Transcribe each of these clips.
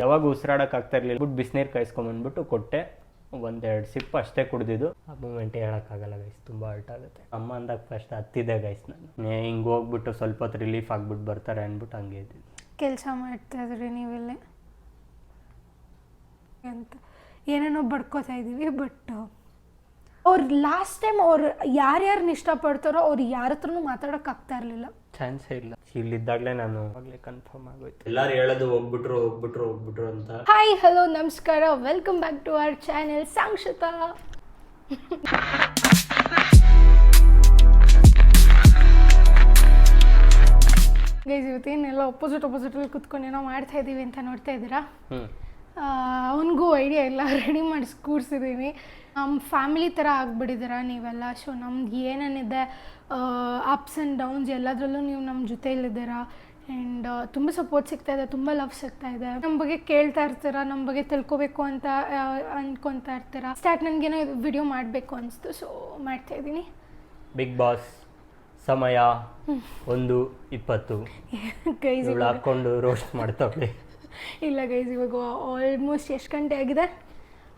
ಯಾವಾಗ ಉಸಿರಾಡಕ್ಕೆ ಆಗ್ತಾ ಇರಲಿಲ್ಲ. ಬಿಸಿನೀರು ಕಾಯಿಸ್ಕೊಂಬಂದ್ಬಿಟ್ಟು ಕೊಟ್ಟೆ, ಒಂದೆರಡು ಸಿಪ್ ಅಷ್ಟೇ ಕುಡಿದಿದ್ದು. ಆ ಮೂಮೆಂಟ್ ಹೇಳೋಕ್ಕಾಗಲ್ಲ ಗೈಸ್, ತುಂಬ ಹರ್ಟ್ ಆಗುತ್ತೆ. ಅಮ್ಮ ಅಂದಾಗ ಫಸ್ಟ್ ಹತ್ತಿದೆ ಗೈಸ್. ನಾನು ಹಿಂಗೆ ಹೋಗ್ಬಿಟ್ಟು ಸ್ವಲ್ಪ ಹೊತ್ತು ರಿಲೀಫ್ ಆಗಿಬಿಟ್ಟು ಬರ್ತಾರೆ ಅಂದ್ಬಿಟ್ಟು ಹಂಗೆ ಇದ್ದಿದ್ದು. ಕೆಲಸ ಮಾಡ್ತಾಯಿದ್ರಿ ನೀವೆಲ್ಲ ಅಂತ ಏನೇನೋ ಬಡ್ಕೋತಾ ಇದ್ದೀವಿ. ಬಟ್ ಅವ್ರು ಲಾಸ್ಟ್ ಟೈಮ್ ಅವ್ರು ಯಾರ್ಯಾರನ್ನ ಇಷ್ಟಪಡ್ತಾರೋ ಅವ್ರು ಯಾರ ಹತ್ರನೂ ಮಾತಾಡೋಕ್ಕಾಗ್ತಾ ಇರಲಿಲ್ಲ. ಚಾನ್ಸೇ ಇಲ್ಲ. ಇಲ್ಲಿದ್ದಾಗಲೇ ನಾನು ಆಗಲೇ ಕನ್ಫರ್ಮ್ ಆಗೋಯ್ತು. ಎಲ್ಲರೂ ಹೇಳೋದು ಹೋಗ್ಬಿಟ್ರು ಅಂತ. ಹಾಯ್ ಹಲೋ ನಮಸ್ಕಾರ, welcome back to our channel Sankshata. Guys ಇವತ್ತೇನೆಲ್ಲ ಅಪೋಸಿಟಲ್ಲಿ ಕುತ್ಕೊಂಡು ಏನೋ ಮಾಡ್ತಾ ಇದ್ದೀವಿ ಅಂತ ನೋಡ್ತಾ ಇದ್ದೀರಾ. ಅವನಿಗೂ ಐಡಿಯಾ ಇಲ್ಲ, ರೆಡಿ ಮಾಡಿ ಕೂರಿಸಿದ್ದೀನಿ. ನಮ್ಮ ಫ್ಯಾಮಿಲಿ ಥರ ಆಗಿಬಿಟ್ಟಿದ್ದೀರಾ ನೀವೆಲ್ಲ. ಸೊ ನಮ್ದು ಏನೇನಿದೆ ಅಪ್ಸ್ ಆ್ಯಂಡ್ ಡೌನ್ಸ್ ಎಲ್ಲದರಲ್ಲೂ ನೀವು ನಮ್ಮ ಜೊತೆಯಲ್ಲಿದ್ದೀರಾ. ಆ್ಯಂಡ್ ತುಂಬ ಸಪೋರ್ಟ್ ಸಿಗ್ತಾಯಿದೆ, ತುಂಬ ಲವ್ ಸಿಗ್ತಾಯಿದೆ. ನಮ್ಮ ಬಗ್ಗೆ ಕೇಳ್ತಾ ಇರ್ತೀರಾ, ನಮ್ಮ ಬಗ್ಗೆ ತಿಳ್ಕೊಬೇಕು ಅಂತ ಅಂದ್ಕೊತಾ ಇರ್ತೀರಾ. ನನಗೇನೋ ವಿಡಿಯೋ ಮಾಡಬೇಕು ಅನಿಸ್ತು, ಸೊ ಮಾಡ್ತಾಯಿದ್ದೀನಿ. ಬಿಗ್ ಬಾಸ್ ಸಮಯ 1:20 ಗೈಸ್ ಹಾಕ್ಕೊಂಡು ರೋಸ್ಟ್ ಮಾಡ್ತಾವೆ. ಇಲ್ಲ ಗೈಸ್, ಇವಾಗ ಆಲ್ಮೋಸ್ಟ್ ಎಷ್ಟು ಗಂಟೆ ಆಗಿದೆ?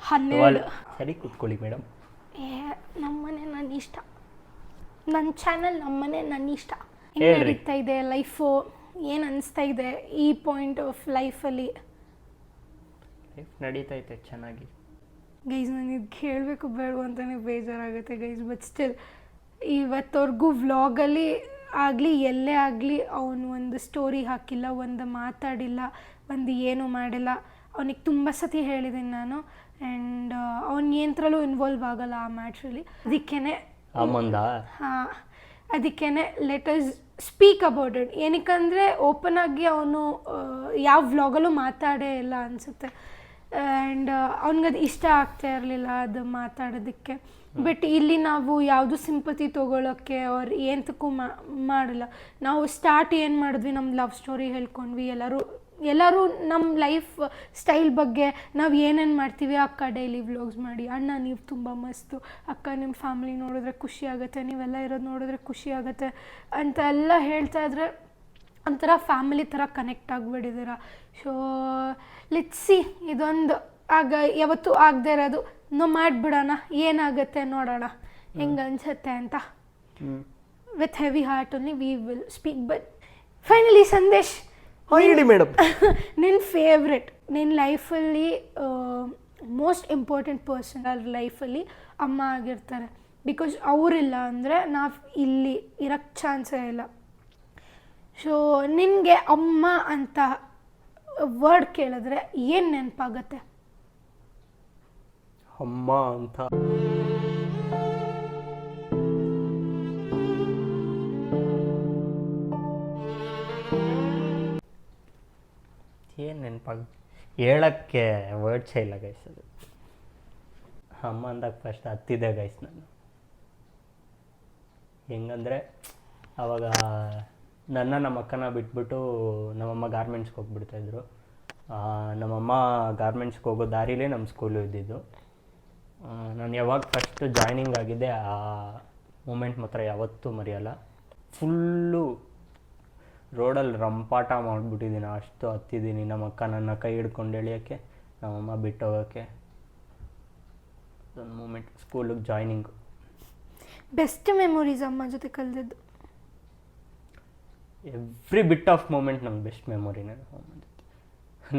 12. ಸರಿ ಕೂತ್ಕೊಳ್ಳಿ ಮೇಡಮ್. ನಮ್ಮನೆ ನನ್ನ ಇಷ್ಟ, ನನ್ನ ಚಾನಲ್ ನಮ್ಮನೆ ನನ್ನ ಇಷ್ಟ. ಹೆಂಗೆ ನಡೀತಾ ಇದೆ ಲೈಫು? ಏನು ಅನಿಸ್ತಾ ಇದೆ ಈ ಪಾಯಿಂಟ್ ಆಫ್ ಲೈಫಲ್ಲಿ? ಲೈಫ್ ನಡೀತೈತೆ ಚೆನ್ನಾಗಿ ಗೈಸ್. ನಾನು ಇದು ಕೇಳಬೇಕು ಬೇಡ ಅಂತಲೇ ಬೇಜಾರಾಗುತ್ತೆ ಗೈಸ್. ಬಟ್ ಸ್ಟಿಲ್ ಇವತ್ತವರೆಗೂ ವ್ಲಾಗಲ್ಲಿ ಆಗಲಿ ಎಲ್ಲೇ ಆಗಲಿ ಅವನು ಒಂದು ಸ್ಟೋರಿ ಹಾಕಿಲ್ಲ, ಒಂದು ಮಾತಾಡಿಲ್ಲ, ಒಂದು ಏನೂ ಮಾಡಿಲ್ಲ. ಅವನಿಗೆ ತುಂಬ ಸತಿ ಹೇಳಿದ್ದೀನಿ ನಾನು. ಆ್ಯಂಡ್ ಅವ್ನು ಏನತ್ರಲ್ಲೂ ಇನ್ವಾಲ್ವ್ ಆಗಲ್ಲ ಆ ಮ್ಯಾಟ್ರಲ್ಲಿ. ಅದಕ್ಕೇ let us speak about it. ಏನಕ್ಕಂದರೆ ಓಪನ್ ಆಗಿ ಅವನು ಯಾವ ವ್ಲಾಗಲ್ಲೂ ಮಾತಾಡೇ ಇಲ್ಲ ಅನಿಸುತ್ತೆ. ಆ್ಯಂಡ್ ಅವ್ನಿಗದು ಇಷ್ಟ ಆಗ್ತಾ ಇರಲಿಲ್ಲ ಅದು ಮಾತಾಡೋದಕ್ಕೆ. ಬಟ್ ಇಲ್ಲಿ ನಾವು ಯಾವುದು ಸಿಂಪತಿ ತೊಗೊಳೋಕ್ಕೆ ಅವ್ರು ಏನಕ್ಕೂ ಮಾಡಿಲ್ಲ. ನಾವು ಸ್ಟಾರ್ಟ್ ಏನು ಮಾಡಿದ್ವಿ, ನಮ್ಮ ಲವ್ ಸ್ಟೋರಿ ಹೇಳ್ಕೊಂಡ್ವಿ. ಎಲ್ಲರೂ ನಮ್ಮ ಲೈಫ್ ಸ್ಟೈಲ್ ಬಗ್ಗೆ ನಾವು ಏನೇನು ಮಾಡ್ತೀವಿ. ಅಕ್ಕ ಡೈಲಿ ವ್ಲಾಗ್ಸ್ ಮಾಡಿ, ಅಣ್ಣ ನೀವು ತುಂಬ ಮಸ್ತು, ಅಕ್ಕ ನಿಮ್ಮ ಫ್ಯಾಮಿಲಿ ನೋಡಿದ್ರೆ ಖುಷಿ ಆಗುತ್ತೆ, ನೀವೆಲ್ಲ ಇರೋದು ನೋಡಿದ್ರೆ ಖುಷಿ ಆಗುತ್ತೆ ಅಂತ ಎಲ್ಲ ಹೇಳ್ತಾ ಇದ್ರೆ ಒಂಥರ ಫ್ಯಾಮಿಲಿ ಥರ ಕನೆಕ್ಟ್ ಆಗಿಬಿಟ್ಟಿದ್ದೀರ. ಸೊ ಲೆಟ್ಸ್ ಸಿ, ಇದೊಂದು ಯಾವತ್ತೂ ಆಗದೆ ಇರೋದು ನಾವು ಮಾಡಿಬಿಡೋಣ, ಏನಾಗುತ್ತೆ ನೋಡೋಣ ಹೆಂಗೆ ಅನಿಸುತ್ತೆ ಅಂತ. With heavy heart only we will speak. But finally Sandesh, ಹೇಳಿ ಮೇಡಮ್, ನಿನ್ನ ಫೇವ್ರೆಟ್, ನಿನ್ನ ಲೈಫಲ್ಲಿ ಮೋಸ್ಟ್ ಇಂಪಾರ್ಟೆಂಟ್ ಪರ್ಸನ್ ಲೈಫಲ್ಲಿ ಅಮ್ಮ ಆಗಿರ್ತಾರೆ. ಬಿಕಾಸ್ ಅವರಿಲ್ಲ ಅಂದರೆ ನಾವು ಇಲ್ಲಿ ಇರೋಕ್ಕೆ ಚಾನ್ಸೇ ಇಲ್ಲ. ಸೊ ನಿನಗೆ ಅಮ್ಮ ಅಂತ ವರ್ಡ್ ಕೇಳಿದ್ರೆ ಏನು ನೆನಪಾಗತ್ತೆ? ಅಮ್ಮ ಅಂತ ಏನು ನೆನಪಾಗುತ್ತೆ? ಹೇಳೋಕ್ಕೆ ವರ್ಡ್ಸೇ ಇಲ್ಲ ಗೈಸ್. ಅದು ಅಮ್ಮ ಅಂದಾಗ ಫಸ್ಟ್ ಹತ್ತಿದೆ ಗೈಸ್. ನಾನು ಹೆಂಗಂದರೆ ಆವಾಗ ನಮ್ಮ ಅಕ್ಕನ ಬಿಟ್ಬಿಟ್ಟು ನಮ್ಮಮ್ಮ ಗಾರ್ಮೆಂಟ್ಸ್ಗೆ ಹೋಗ್ಬಿಡ್ತಾಯಿದ್ರು. ನಮ್ಮಮ್ಮ ಗಾರ್ಮೆಂಟ್ಸ್ಗೆ ಹೋಗೋ ದಾರಿಲೇ ನಮ್ಮ ಸ್ಕೂಲು ಇದ್ದಿದ್ದು. ನಾನು ಯಾವಾಗ ಫಸ್ಟ್ ಜಾಯ್ನಿಂಗ್ ಆಗಿದೆ ಆ ಮೂಮೆಂಟ್ ಮಾತ್ರ ಯಾವತ್ತೂ ಮರೆಯಲ್ಲ. ಫುಲ್ಲು ರೋಡಲ್ಲಿ ರಂಪಾಟ ಮಾಡಿಬಿಟ್ಟಿದ್ದೀನಿ, ಅಷ್ಟು ಹತ್ತಿದ್ದೀನಿ. ನಮ್ಮ ಅಕ್ಕ ನನ್ನ ಕೈ ಹಿಡ್ಕೊಂಡು ಎಳಿಯೋಕ್ಕೆ, ನಮ್ಮಮ್ಮ ಬಿಟ್ಟು ಹೋಗೋಕ್ಕೆ. ಅದೊಂದು ಮೂಮೆಂಟ್, ಸ್ಕೂಲಿಗೆ ಜಾಯ್ನಿಂಗು. ಬೆಸ್ಟ್ ಮೆಮೊರೀಸ್ ಅಮ್ಮ ಜೊತೆ ಕಳೆದಿದ್ದು? ಎವ್ರಿ ಬಿಟ್ ಆಫ್ ಮೂಮೆಂಟ್ ನಮ್ಗೆ ಬೆಸ್ಟ್ ಮೆಮೊರಿನೇ ಅಮ್ಮ ಜೊತೆ.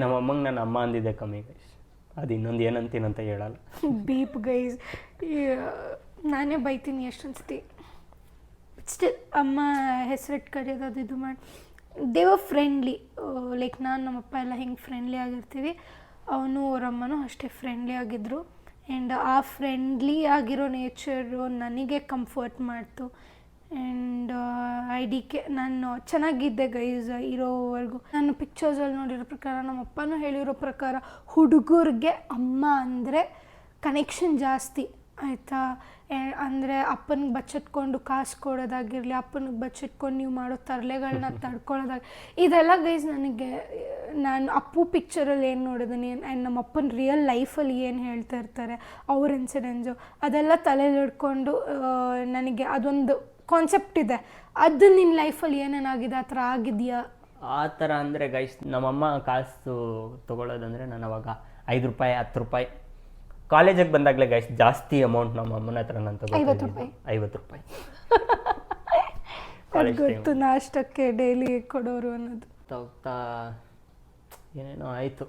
ನಮ್ಮಮ್ಮಂಗೆ ನಾನು ಅಮ್ಮ ಅಂದಿದ್ದೆ ಕಮ್ಮಿ ಗೈಸ್. ಅದು ಇನ್ನೊಂದು ಏನಂತೀನಂತ ಹೇಳಲ್ಲ. ಬೀಪ್ ಗೈಸ್, ನಾನೇ ಬೈತೀನಿ ಎಷ್ಟೊಂದ್ಸತಿ. ಸ್ಟಿಲ್ ಅಮ್ಮ ಹೆಸರಿಟ್ಟು ಕರೆಯೋದು ಅದು ಇದು ಮಾಡಿ. They were friendly. ಲೈಕ್ ನಾನು ನಮ್ಮಪ್ಪ ಎಲ್ಲ ಹೆಂಗೆ ಫ್ರೆಂಡ್ಲಿ ಆಗಿರ್ತೀವಿ, ಅವನು ಅವರಮ್ಮನೂ ಅಷ್ಟೇ ಫ್ರೆಂಡ್ಲಿ ಆಗಿದ್ದರು. ಆ್ಯಂಡ್ ಆ ಫ್ರೆಂಡ್ಲಿ ಆಗಿರೋ ನೇಚರು ನನಗೆ ಕಂಫರ್ಟ್ ಮಾಡ್ತು. ಆ್ಯಂಡ್ ನಾನು ಚೆನ್ನಾಗಿದ್ದೆ ಗೈಸ್ ಇರೋವರೆಗೂ. ನಾನು ಪಿಕ್ಚರ್ಸಲ್ಲಿ ನೋಡಿರೋ ಪ್ರಕಾರ, ನಮ್ಮಪ್ಪನೂ ಹೇಳಿರೋ ಪ್ರಕಾರ, ಹುಡುಗರಿಗೆ ಅಮ್ಮ ಅಂದರೆ ಕನೆಕ್ಷನ್ ಜಾಸ್ತಿ ಆಯಿತಾ. ಅಂದರೆ ಅಪ್ಪನಿಗೆ ಬಚ್ಚಿಟ್ಕೊಂಡು ಕಾಸು ಕೊಡೋದಾಗಿರಲಿ, ಅಪ್ಪನಿಗೆ ಬಚ್ಚಿಟ್ಕೊಂಡು ನೀವು ಮಾಡೋ ತರಲೆಗಳನ್ನ ತಡ್ಕೊಳ್ಳೋದಾಗಿ, ಇದೆಲ್ಲ ಗೈಸ್ ನನಗೆ ನಾನು ಅಪ್ಪು ಪಿಕ್ಚರಲ್ಲಿ ಏನು ನೋಡಿದ್ದೀನಿ ಆ್ಯಂಡ್ ನಮ್ಮ ಅಪ್ಪನ ರಿಯಲ್ ಲೈಫಲ್ಲಿ ಏನು ಹೇಳ್ತಾ ಇರ್ತಾರೆ ಅವ್ರ ಇನ್ಸಿಡೆನ್ಸು, ಅದೆಲ್ಲ ತಲೆಯಲ್ಲಿ ಹಿಡ್ಕೊಂಡು ನನಗೆ ಅದೊಂದು ಕಾನ್ಸೆಪ್ಟ್ ಇದೆ. ಅದು ನಿನ್ನ ಲೈಫಲ್ಲಿ ಏನೇನಾಗಿದೆ ಆ ಥರ ಆಗಿದೆಯಾ ಆ ಥರ ಅಂದರೆ ಗೈಸ್ ನಮ್ಮಮ್ಮ ಕಾಸು ತೊಗೊಳೋದಂದರೆ ನಾನು ಅವಾಗ 5 ರೂಪಾಯಿ 10 ರೂಪಾಯಿ ಕಾಲೇಜಿಗೆ ಬಂದಾಗಲೇ ಗೈಸ್ ಜಾಸ್ತಿ ಅಮೌಂಟ್ ನಮ್ಮ ಅಮ್ಮನ ಹತ್ರ ನಾನು ತಗೊಳ್ತೀನಿ 50 ರೂಪಾಯಿ ಕಾಲೇಜ್ ಗೊತ್ತು ನಾಷ್ಟಕ್ಕೆ ಡೈಲಿ ಕೊಡೋರು ಅನ್ನೋದು. ಹೋಗ್ತಾ ಏನೇನೋ ಆಯಿತು,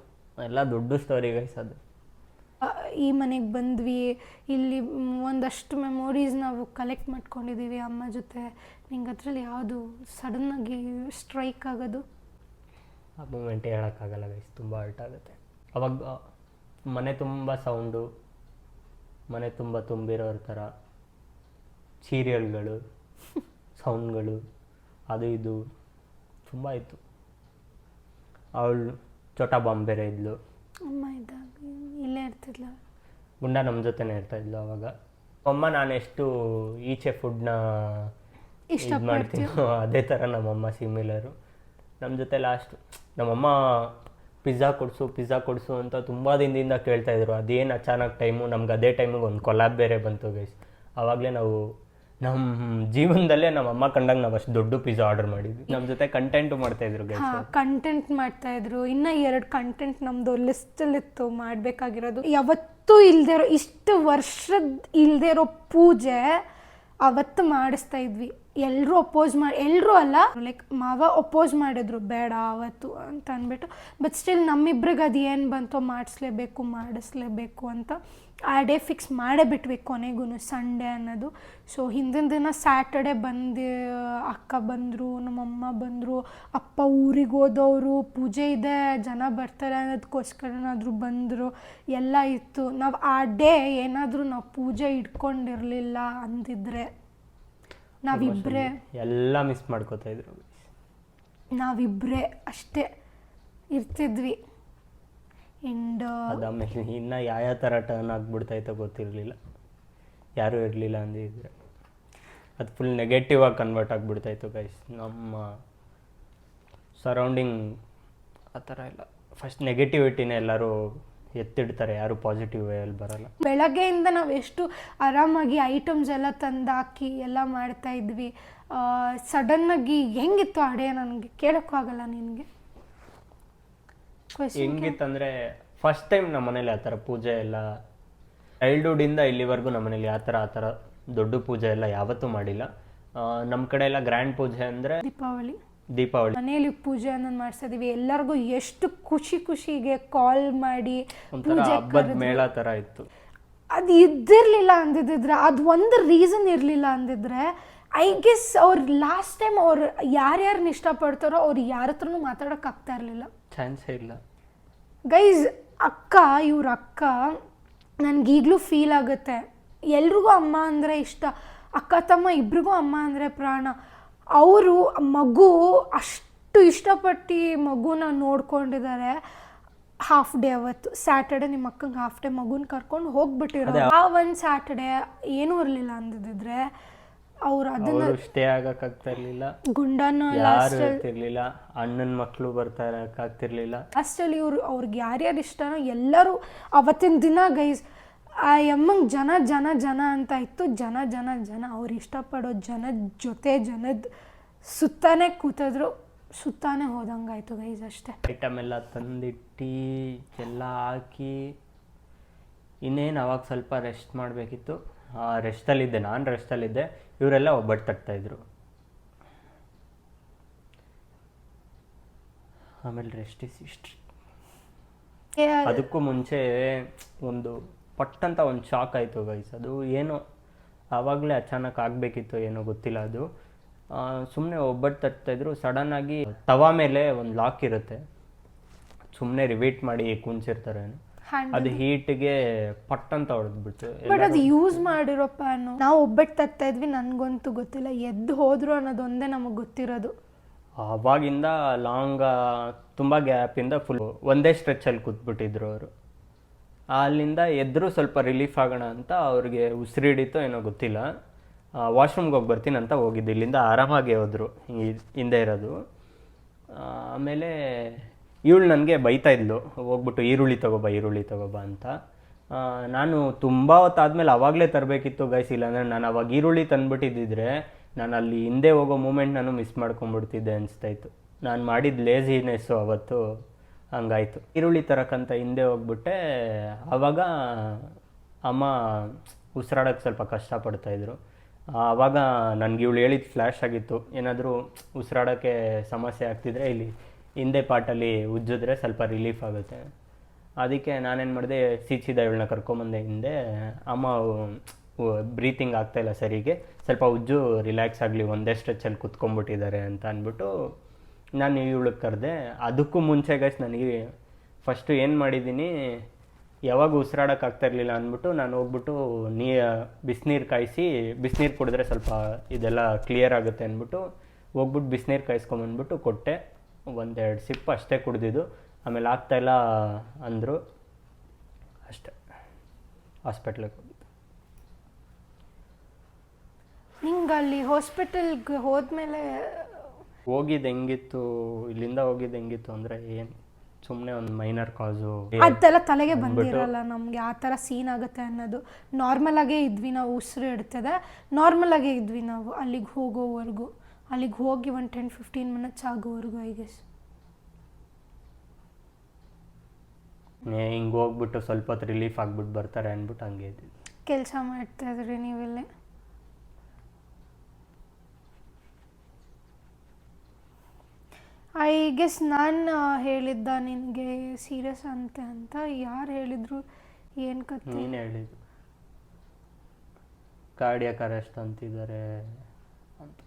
ಎಲ್ಲ ದೊಡ್ಡ ಸ್ಟೋರಿ ಗೈಸ್ ಅದು. ಈ ಮನೆಗೆ ಬಂದ್ವಿ, ಇಲ್ಲಿ ಒಂದಷ್ಟು ಮೆಮೊರೀಸ್ ನಾವು ಕಲೆಕ್ಟ್ ಮಾಡ್ಕೊಂಡಿದ್ದೀವಿ ಅಮ್ಮ ಜೊತೆ. ನಿಂಗೆ ಅದರಲ್ಲಿ ಯಾವುದು ಸಡನ್ನಾಗಿ ಸ್ಟ್ರೈಕ್ ಆಗೋದು? ಆ ಮೂಮೆಂಟ್ ಹೇಳೋಕ್ಕಾಗಲ್ಲ ಗೈಸ್, ತುಂಬ ಹರ್ಟ್ ಆಗುತ್ತೆ. ಅವಾಗ ಮನೆ ತುಂಬ ಸೌಂಡು, ಮನೆ ತುಂಬ ತುಂಬಿರೋರ ಥರ ಸೀರಿಯಲ್ಗಳು ಸೌಂಡ್ಗಳು ಅದು ಇದು ತುಂಬ ಇತ್ತು. ಅವಳು ಚೋಟಾ ಬಾಂಬ್ ಬೇರೆ ಇದ್ಲು, ಅಮ್ಮ ಇದ್ದಾಗ ಇಲ್ಲೇ ಇರ್ತಿದ್ಲ. ಗುಂಡ ನಮ್ಮ ಜೊತೆನೇ ಇರ್ತಾಯಿದ್ಲು ಅವಾಗ. ಅಮ್ಮ ನಾನು ಎಷ್ಟು ಈಚೆ ಫುಡ್ನ ಇದು ಮಾಡ್ತೀನೋ ಅದೇ ಥರ ನಮ್ಮಮ್ಮ ಸಿಮಿಲರು. ನಮ್ಮ ಜೊತೆ ಲಾಸ್ಟು ನಮ್ಮಮ್ಮ ಪಿಜ್ಜಾ ಕೊಡಿಸು ಅಂತ ತುಂಬ ದಿನದಿಂದ ಕೇಳ್ತಾಯಿದ್ರು. ಅದೇನು ಅಚಾನಕ್ ಟೈಮು ನಮ್ಗೆ ಅದೇ ಟೈಮಿಗೆ ಒಂದು ಕೊಲಾಬ್ ಬೇರೆ ಬಂತು ಗೈಸ್. ಆವಾಗಲೇ ನಾವು ನಮ್ಮ ಜೀವನದಲ್ಲೇ ನಮ್ಮ ಅಮ್ಮ ಕಂಡಾಗ ನಾವು ಅಷ್ಟು ದೊಡ್ಡ ಪಿಜ್ಜಾ ಆರ್ಡರ್ ಮಾಡಿದ್ವಿ. ನಮ್ಮ ಜೊತೆ ಕಂಟೆಂಟು ಮಾಡ್ತಾಯಿದ್ರು ಗೈಸ್. ಕಂಟೆಂಟ್ ಮಾಡ್ತಾಯಿದ್ರು. ಇನ್ನು 2 ಕಂಟೆಂಟ್ ನಮ್ಮದು ಲಿಸ್ಟಲ್ಲಿತ್ತು ಮಾಡಬೇಕಾಗಿರೋದು. ಯಾವತ್ತೂ ಇಲ್ಲದೆ ಇರೋ, ಇಷ್ಟು ವರ್ಷದ ಇಲ್ಲದೆ ಇರೋ ಪೂಜೆ ಅವತ್ತು ಮಾಡಿಸ್ತಾ ಇದ್ವಿ. ಎಲ್ಲರೂ ಎಲ್ಲರೂ ಅಲ್ಲ, ಲೈಕ್ ಮಾವ ಒಪೋಸ್ ಮಾಡಿದ್ರು ಬೇಡ ಅವತ್ತು ಅಂತ ಅಂದ್ಬಿಟ್ಟು. ಬಟ್ ಸ್ಟಿಲ್ ನಮ್ಮಿಬ್ರಿಗೆ ಅದು ಏನು ಬಂತೋ ಮಾಡಿಸ್ಲೇಬೇಕು ಅಂತ ಆ ಡೇ ಫಿಕ್ಸ್ ಮಾಡೇ ಬಿಟ್ವಿ ಕೊನೆಗೂ, ಸಂಡೇ ಅನ್ನೋದು. ಸೊ ಹಿಂದಿನ ದಿನ ಸ್ಯಾಟರ್ಡೆ ಬಂದು ಅಕ್ಕ ಬಂದರು, ನಮ್ಮಮ್ಮ ಬಂದರು, ಅಪ್ಪ ಊರಿಗೆ ಹೋದವರು, ಪೂಜೆ ಇದೆ ಜನ ಬರ್ತಾರೆ ಅನ್ನೋದಕ್ಕೋಸ್ಕರನಾದರೂ ಬಂದರು, ಎಲ್ಲ ಇತ್ತು. ನಾವು ಆ ಡೇ ಏನಾದರೂ ನಾವು ಪೂಜೆ ಇಟ್ಕೊಂಡಿರಲಿಲ್ಲ ಅಂದಿದ್ರೆ ನಾವಿಬ್ಬರೇ ಎಲ್ಲ ಮಿಸ್ ಮಾಡ್ಕೋತಾ ಇದ್ರು. ನಾವಿಬ್ಬರೇ ಅಷ್ಟೇ ಇರ್ತಿದ್ವಿ. ಆ್ಯಂಡ್ ಅದಾದಮೇಲೆ ಇನ್ನು ಯಾವ ಥರ ಟರ್ನ್ ಆಗಿಬಿಡ್ತಾಯಿತ್ತೋ ಗೊತ್ತಿರಲಿಲ್ಲ, ಯಾರೂ ಇರಲಿಲ್ಲ ಅಂದಿದ್ರೆ. ಅದು ಫುಲ್ ನೆಗೆಟಿವ್ ಆಗಿ ಕನ್ವರ್ಟ್ ಆಗಿಬಿಡ್ತಾಯಿತ್ತು ಗೈಸ್. ನಮ್ಮ ಸರೌಂಡಿಂಗ್ ಆ ಥರ ಇಲ್ಲ. ಫಸ್ಟ್ ನೆಗೆಟಿವಿಟಿನೇ ಎಲ್ಲರೂ ಎತ್ತಿಡ್ತಾರೆ, ಯಾರು ಪಾಸಿಟಿವ್ ವೇಯಲ್ಲಿ ಬರಲ್ಲ. ಬೆಳಗ್ಗೆಯಿಂದ ನಾವು ಎಷ್ಟು ಆರಾಮಾಗಿ ಐಟಮ್ಸ್ ಎಲ್ಲ ತಂದಾಕಿ ಎಲ್ಲ ಮಾಡ್ತಾ ಇದ್ವಿ. ಸಡನ್ನಾಗಿ ಹೆಂಗಿತ್ತು ಆ ಡೇ ನನಗೆ ಕೇಳೋಕ್ಕೂ ಆಗಲ್ಲ. ನಿನಗೆ ಹೆಂಗಿತ್ತಂದರೆ ಫಸ್ಟ್ ಟೈಮ್ ನಮ್ಮ ಮನೇಲಿ ಆ ಥರ ಪೂಜೆ ಎಲ್ಲ ಚೈಲ್ಡ್ಹುಡ್ಡಿಂದ ಇಲ್ಲಿವರೆಗೂ ನಮ್ಮ ಮನೇಲಿ ಆ ಥರ ದೊಡ್ಡ ಪೂಜೆ ಎಲ್ಲ ಯಾವತ್ತೂ ಮಾಡಿಲ್ಲ. ನಮ್ಮ ಕಡೆ ಎಲ್ಲ ಗ್ರ್ಯಾಂಡ್ ಪೂಜೆ ಅಂದರೆ ದೀಪಾವಳಿ ಮನೆಯಲ್ಲಿ ಪೂಜೆ ಅನ್ನೋದು ಮಾಡಿಸಿದೀವಿ. ಎಲ್ಲರಿಗೂ ಎಷ್ಟು ಖುಷಿಗೆ ಕಾಲ್ ಮಾಡಿ ಒಂಥರ ಹಬ್ಬದ ಮೇಳ ಥರ ಇತ್ತು. ಅದು ಇದ್ದಿರಲಿಲ್ಲ ಅಂದಿದ್ರೆ, ಅದು ಒಂದು ರೀಸನ್ ಇರಲಿಲ್ಲ ಅಂದಿದ್ರೆ ಐ ಗೆಸ್ ಅವ್ರು ಲಾಸ್ಟ್ ಟೈಮ್ ಅವ್ರು ಯಾರ್ಯಾರನ್ನ ಇಷ್ಟಪಡ್ತಾರೋ ಅವ್ರು ಯಾರ ಹತ್ರನೂ ಮಾತಾಡೋಕ್ಕಾಗ್ತಾ ಇರಲಿಲ್ಲ, ಚಾನ್ಸೇ ಇಲ್ಲ ಗೈಸ್. ಇವ್ರ ಅಕ್ಕ ನನಗೀಗಲೂ ಫೀಲ್ ಆಗುತ್ತೆ. ಎಲ್ರಿಗೂ ಅಮ್ಮ ಅಂದರೆ ಇಷ್ಟ, ಅಕ್ಕ ತಮ್ಮ ಇಬ್ರಿಗೂ ಅಮ್ಮ ಅಂದರೆ ಪ್ರಾಣ. ಅವರು ಮಗು ಅಷ್ಟು ಇಷ್ಟಪಟ್ಟು ಮಗುನ ನೋಡ್ಕೊಂಡಿದ್ದಾರೆ. ಹಾಫ್ ಡೇ ಅವತ್ತು ಸ್ಯಾಟರ್ಡೆ ನಿಮ್ಮ ಅಕ್ಕಂಗೆ ಹಾಫ್ ಡೇ ಮಗುನ ಕರ್ಕೊಂಡು ಹೋಗ್ಬಿಟ್ಟಿರೋ. ಆ ಒಂದು ಸ್ಯಾಟರ್ಡೆ ಏನೂ ಇರಲಿಲ್ಲ ಅಂದಿದ್ರೆ ಅವ್ರು ಅದನ್ನ ಸ್ಟೇ ಆಗಕ್ಕಾಗ್ತಾ ಇರಲಿಲ್ಲ. ಗುಂಡನ ಯಾರು ಇರ್ತಿರ್ಲಿಲ್ಲ, ಅಣ್ಣನ ಮಕ್ಕಳು ಬರ್ತಾ ಇರಕ್ಕಾಗ್ತಿರ್ಲಿಲ್ಲ. ಲಾಸ್ಟಲ್ಲಿ ಅವ್ರಿಗೆ ಯಾರ್ಯಾರು ಇಷ್ಟನೋ ಎಲ್ಲರೂ ಅವತ್ತಿನ ದಿನ ಗೈಸ್ ಆ ಅಮ್ಮಂಗೆ ಜನ ಅಂತ ಇತ್ತು. ಜನ ಅವ್ರು ಇಷ್ಟಪಡೋ ಜನದ ಸುತ್ತಾನೆ ಕೂತಿದ್ರು, ಸುತ್ತಾನೆ ಹೋದಂಗಾಯ್ತು ಗೈಸ್ ಅಷ್ಟೇ. ಐಟಮ್ ಎಲ್ಲ ತಂದಿಟ್ಟು ಎಲ್ಲ ಹಾಕಿ ಇನ್ನೇನು ಅವಾಗ ಸ್ವಲ್ಪ ರೆಸ್ಟ್ ಮಾಡಬೇಕಿತ್ತು. ರೆಸ್ಟಲ್ಲಿದ್ದೆ, ನಾನು ರೆಸ್ಟಲ್ಲಿದ್ದೆ. ಇವರೆಲ್ಲ ಒಬ್ಬಟ್ಟು ತಟ್ತಾಯಿದ್ರು. ಆಮೇಲೆ ರೆಸ್ಟ್ ಇಸ್ ಹಿಸ್ಟ್ರಿ. ಅದಕ್ಕೂ ಮುಂಚೆ ಒಂದು ಪಟ್ಟಂತ ಒಂದು ಶಾಕ್ ಆಯಿತು ಗೈಸ್. ಅದು ಏನೋ ಆವಾಗಲೇ ಅಚಾನಕ್ ಆಗಬೇಕಿತ್ತು, ಏನೋ ಗೊತ್ತಿಲ್ಲ. ಅದು ಸುಮ್ಮನೆ ಒಬ್ಬಟ್ಟು ತಟ್ತಾಯಿದ್ರು. ಸಡನ್ನಾಗಿ ತವಾ ಮೇಲೆ ಒಂದು ಲಾಕ್ ಇರುತ್ತೆ, ಸುಮ್ಮನೆ ರಿವೀಟ್ ಮಾಡಿ ಕುಂಚಿರ್ತಾರೆ, ಅದು ಹೀಟ್ಗೆ ಪಟ್ಟಂತ ಹೊಡೆದ್ಬಿಟ್ಟು. ಬಟ್ ಅದು ಯೂಸ್ ಮಾಡಿರೋ ಪ್ಯಾನು. ನಾವು ಒಬ್ಬಟ್ಟು ತಟ್ತಾ ಇದ್ವಿ, ನನಗಂತೂ ಗೊತ್ತಿಲ್ಲ, ಎದ್ದು ಹೋದ್ರು ಅನ್ನೋದೊಂದೇ ನಮಗೆ ಗೊತ್ತಿರೋದು. ಆವಾಗಿಂದ ತುಂಬ ಗ್ಯಾಪಿಂದ ಫುಲ್ ಒಂದೇ ಸ್ಟ್ರೆಚ್ಚಲ್ಲಿ ಕೂತ್ಬಿಟ್ಟಿದ್ರು ಅವರು. ಅಲ್ಲಿಂದ ಎದ್ರು ಸ್ವಲ್ಪ ರಿಲೀಫ್ ಆಗೋಣ ಅಂತ ಅವ್ರಿಗೆ ಉಸಿರಿಡಿತೋ ಏನೋ ಗೊತ್ತಿಲ್ಲ. ವಾಶ್ರೂಮ್ಗೆ ಹೋಗಿ ಬರ್ತೀನಿ ಅಂತ ಹೋಗಿದ್ದು. ಇಲ್ಲಿಂದ ಆರಾಮಾಗಿ ಹೋದರು, ಹಿಂದೆ ಇರೋದು. ಆಮೇಲೆ ಇವಳು ನನಗೆ ಬೈತಾ ಇದ್ಲು, ಹೋಗ್ಬಿಟ್ಟು ಈರುಳ್ಳಿ ತಗೋಬಾ ಅಂತ. ನಾನು ತುಂಬ ಹೊತ್ತಾದ್ಮೇಲೆ ಆವಾಗಲೇ ತರಬೇಕಿತ್ತು ಗೈಸ್, ಇಲ್ಲಾಂದರೆ ನಾನು ಅವಾಗ ಈರುಳ್ಳಿ ತಂದುಬಿಟ್ಟಿದ್ದಿದ್ರೆ ನಾನು ಅಲ್ಲಿ ಹಿಂದೆ ಹೋಗೋ ಮೂಮೆಂಟ್ ನಾನು ಮಿಸ್ ಮಾಡ್ಕೊಂಡ್ಬಿಡ್ತಿದ್ದೆ ಅನಿಸ್ತಾಯಿತ್ತು. ನಾನು ಮಾಡಿದ ಲೇಜಿನೆಸ್ಸು ಅವತ್ತು ಹಂಗಾಯಿತು. ಈರುಳ್ಳಿ ತರಕ್ಕಂತ ಹಿಂದೆ ಹೋಗ್ಬಿಟ್ಟೆ. ಆವಾಗ ಅಮ್ಮ ಉಸಿರಾಡೋಕ್ಕೆ ಸ್ವಲ್ಪ ಕಷ್ಟಪಡ್ತಾಯಿದ್ರು. ಆವಾಗ ನನಗೆ ಇವಳು ಹೇಳಿದ ಫ್ಲ್ಯಾಶ್ ಆಗಿತ್ತು, ಏನಾದರೂ ಉಸಿರಾಡೋಕ್ಕೆ ಸಮಸ್ಯೆ ಆಗ್ತಿದ್ರೆ ಇಲ್ಲಿ ಹಿಂದೆ ಪಾಟಲ್ಲಿ ಉಜ್ಜಿದ್ರೆ ಸ್ವಲ್ಪ ರಿಲೀಫ್ ಆಗುತ್ತೆ. ಅದಕ್ಕೆ ನಾನೇನು ಮಾಡಿದೆ, ಸೀಚಿದ ಇವಳನ್ನ ಕರ್ಕೊಂಬಂದೆ ಹಿಂದೆ. ಅಮ್ಮ ಬ್ರೀತಿಂಗ್ ಆಗ್ತಾಯಿಲ್ಲ ಸರಿಗೆ, ಸ್ವಲ್ಪ ಉಜ್ಜು ರಿಲ್ಯಾಕ್ಸ್ ಆಗಲಿ, ಒಂದೇ ಸ್ಟ್ರೆಚ್ಚಲ್ಲಿ ಕುತ್ಕೊಂಡ್ಬಿಟ್ಟಿದ್ದಾರೆ ಅಂತ ಅಂದ್ಬಿಟ್ಟು ನಾನು ಇವಳಿಗೆ ಕರೆದೆ. ಅದಕ್ಕೂ ಮುಂಚೆ ಗೈಸ್ ನನಗೆ ಫಸ್ಟು ಏನು ಮಾಡಿದ್ದೀನಿ, ಯಾವಾಗ ಉಸಿರಾಡೋಕೆ ಆಗ್ತಾಯಿರಲಿಲ್ಲ ಅಂದ್ಬಿಟ್ಟು ನಾನು ಹೋಗ್ಬಿಟ್ಟು ಬಿಸಿನೀರು ಕಾಯಿಸಿ, ಬಿಸಿನೀರು ಕುಡಿದ್ರೆ ಸ್ವಲ್ಪ ಇದೆಲ್ಲ ಕ್ಲಿಯರ್ ಆಗುತ್ತೆ ಅಂದ್ಬಿಟ್ಟು ಹೋಗ್ಬಿಟ್ಟು ಬಿಸಿನೀರು ಕಾಯಿಸ್ಕೊಂಬಂದ್ಬಿಟ್ಟು ಕೊಟ್ಟೆ. 1-2 ಸಿಪ್ ಅಷ್ಟೇ ಕುಡ್ದಿದ್ದು. ಆಮೇಲೆ ಆಗ್ತಾಯಿಲ್ಲ ಅಂದರು, ಅಷ್ಟೇ ಹಾಸ್ಪಿಟ್ಲಿಗೆ ಹೋಗಿದ್ದು. ನಿಂಗೆ ಅಲ್ಲಿ ಹಾಸ್ಪಿಟಲ್ಗೆ ಹೋದ್ಮೇಲೆ ಹೋಗಿದ್ದು ಹೆಂಗಿತ್ತು, ಇಲ್ಲಿಂದ ಹೋಗಿದ್ದು ಹೆಂಗಿತ್ತು ಅಂದರೆ ಏನು ಸುಮ್ಮನೆ ಒಂದು ಮೈನರ್ ಕಾಸು ಅದೆಲ್ಲ ತಲೆಗೆ ಬಂದಿರಲ್ಲ ನಮಗೆ, ಆ ಥರ ಸೀನ್ ಆಗುತ್ತೆ ಅನ್ನೋದು. ನಾರ್ಮಲಾಗೇ ಇದ್ವಿ ನಾವು, ಉಸಿರು ಇಡ್ತದೆ, ನಾರ್ಮಲಾಗೇ ಇದ್ವಿ ನಾವು ಅಲ್ಲಿಗೆ ಹೋಗೋವರೆಗೂ. ಅಲ್ಲಿಗೆ ಹೋಗಿ ಒಂದು 10-15 ಮಿನಿಟ್ಸ್ ಆಗೋವರೆಗೂ ಐ ಗೆಸ್. ಹಿಂಗೆ ಹೋಗ್ಬಿಟ್ಟು ಸ್ವಲ್ಪ ಹೊತ್ತು ರಿಲೀಫ್ ಆಗಿಬಿಟ್ಟು ಬರ್ತಾರೆ ಅಂದ್ಬಿಟ್ಟು ಹಂಗೆ ಇದ್ದಿದ್ದು. ಕೆಲಸ ಮಾಡ್ತಾಯಿದ್ರಿ ನೀವೆಲ್ಲ? ಐ ಗೆಸ್ ನಾನು ಹೇಳಿದ್ದ ನಿನಗೆ ಸೀರಿಯಸ್ ಅಂತ ಯಾರು ಹೇಳಿದ್ರು, ಏನು ಕತೆ? ನೀನು ಹೇಳಿದ್ದು ಕಾರ್ಡಿಯಾಕ್ ಅರೆಸ್ಟ್ ಅಂತಿದ್ದಾರೆ ಅಂತ.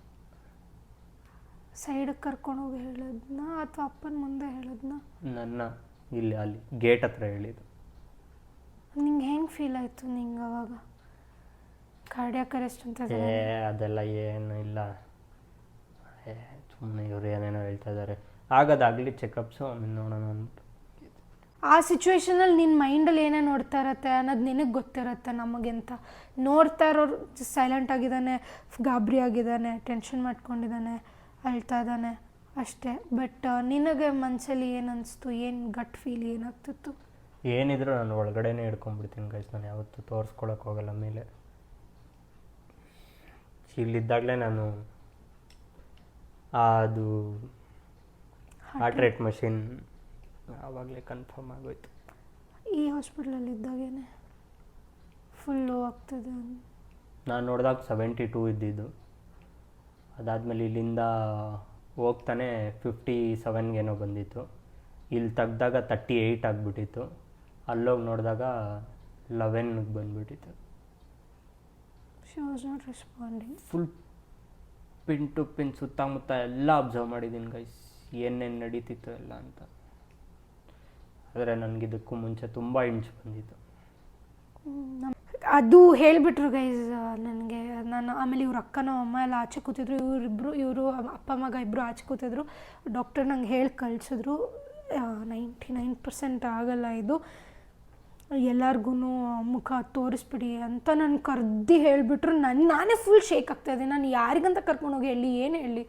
ಸೈಡಿಗೆ ಕರ್ಕೊಂಡೋಗಿ ಹೇಳಿದ್ನ ಅಥವಾ ಅಪ್ಪನ ಮುಂದೆ ಹೇಳಿದ್ನ? ನನ್ನ ಅಲ್ಲಿ ಗೇಟ್ ಹತ್ರ ಹೇಳಿದ್ದು. ನಿಂಗೆ ಹೆಂಗೆ ಫೀಲ್ ಆಯಿತು ನಿಂಗೆ ಅವಾಗ? ಕಾರ್ಡಿಯಾಕ್ ಅರೆಸ್ಟ್ ಅಂತ ಅದೆಲ್ಲ ಏನು ಇಲ್ಲ, ಸುಮ್ಮನೆ ಇವ್ರು ಏನೇನೋ ಹೇಳ್ತಾ ಇದ್ದಾರೆ, ಆಗೋದಾಗಲಿ ಚೆಕಪ್ಸು ಆಮೇಲೆ ನೋಡೋಣ ಅಂದ್ಬಿಟ್ಟು. ಆ ಸಿಚುವೇಶನಲ್ಲಿ ನಿನ್ನ ಮೈಂಡಲ್ಲಿ ಏನೇ ನೋಡ್ತಾ ಇರತ್ತೆ ಅನ್ನೋದು ನಿನಗೆ ಗೊತ್ತಿರುತ್ತೆ. ನಮಗೆಂತ ನೋಡ್ತಾ ಇರೋರು ಸೈಲೆಂಟ್ ಆಗಿದ್ದಾನೆ, ಗಾಬರಿ ಆಗಿದ್ದಾನೆ, ಟೆನ್ಷನ್ ಮಾಡ್ಕೊಂಡಿದ್ದಾನೆ, ಅಳ್ತಾ ಇದ್ದಾನೆ ಅಷ್ಟೇ. ಬಟ್ ನಿನಗೆ ಮನಸ್ಸಲ್ಲಿ ಏನು ಅನಿಸ್ತು, ಏನು ಗಟ್ ಫೀಲ್ ಏನಾಗ್ತಿತ್ತು? ಏನಿದ್ರು ನಾನು ಒಳಗಡೆನೇ ಹಿಡ್ಕೊಂಡ್ಬಿಡ್ತೀನಿ ಗೈಸ್, ನಾನು ಯಾವತ್ತೂ ತೋರಿಸ್ಕೊಳಕ್ಕೆ ಹೋಗಲ್ಲ ಮೇಲೆ. ಇಲ್ಲಿದ್ದಾಗಲೇ ನಾನು ಅದು ಹಾರ್ಟ್ ರೇಟ್ ಮಷಿನ್ ಆವಾಗಲೇ ಕನ್ಫರ್ಮ್ ಆಗೋಯ್ತು. ಈ ಹಾಸ್ಪಿಟ್ಲಲ್ಲಿ ಇದ್ದಾಗೇನೆ ಫುಲ್ ಲೋ ಆಗ್ತದೆ. ನಾನು ನೋಡಿದಾಗ 72 ಇದ್ದಿದ್ದು, ಅದಾದಮೇಲೆ ಇಲ್ಲಿಂದ ಹೋಗ್ತಾನೆ 57ಗೇನೋ ಬಂದಿತ್ತು. ಇಲ್ಲಿ ತೆಗ್ದಾಗ 38 ಆಗಿಬಿಟ್ಟಿತ್ತು. ಅಲ್ಲೋಗಿ ನೋಡಿದಾಗ 11ಗೆ ಬಂದುಬಿಟ್ಟಿತ್ತು. She was not responding. Full pin to pin ಸುತ್ತಮುತ್ತ ಎಲ್ಲ ಅಬ್ಸರ್ವ್ ಮಾಡಿದ್ದೀನಿ ಗೈಸ್, ಏನೇನು ನಡೀತಿತ್ತು ಎಲ್ಲ ಅಂತ. ಆದರೆ ನನಗಿದಕ್ಕೂ ಮುಂಚೆ ತುಂಬ ಇಂಚು ಬಂದಿತ್ತು. ಅದು ಹೇಳಿಬಿಟ್ರು ಗೈಸ್ ನನಗೆ. ನಾನು ಆಮೇಲೆ ಇವ್ರ ಅಕ್ಕನೋ ಅಮ್ಮ ಎಲ್ಲ ಆಚೆ ಕೂತಿದ್ರು, ಇವರು ಅಪ್ಪ ಮಗ ಇಬ್ಬರು ಆಚೆ ಕೂತಿದ್ರು. ಡಾಕ್ಟರ್ ನಂಗೆ ಹೇಳಿ ಕಳಿಸಿದ್ರು 99% ಆಗಲ್ಲ ಇದು, ಎಲ್ಲರಿಗೂ ಮುಖ ತೋರಿಸ್ಬಿಡಿ ಅಂತ ನಾನು ಕರ್ದು ಹೇಳಿಬಿಟ್ರು. ನಾನೇ ಫುಲ್ ಶೇಕ್ ಆಗ್ತಾಯಿದ್ದೆ, ನಾನು ಯಾರಿಗಂತ ಕರ್ಕೊಂಡೋಗಿ ಹೇಳಿ, ಏನು ಹೇಳಿ.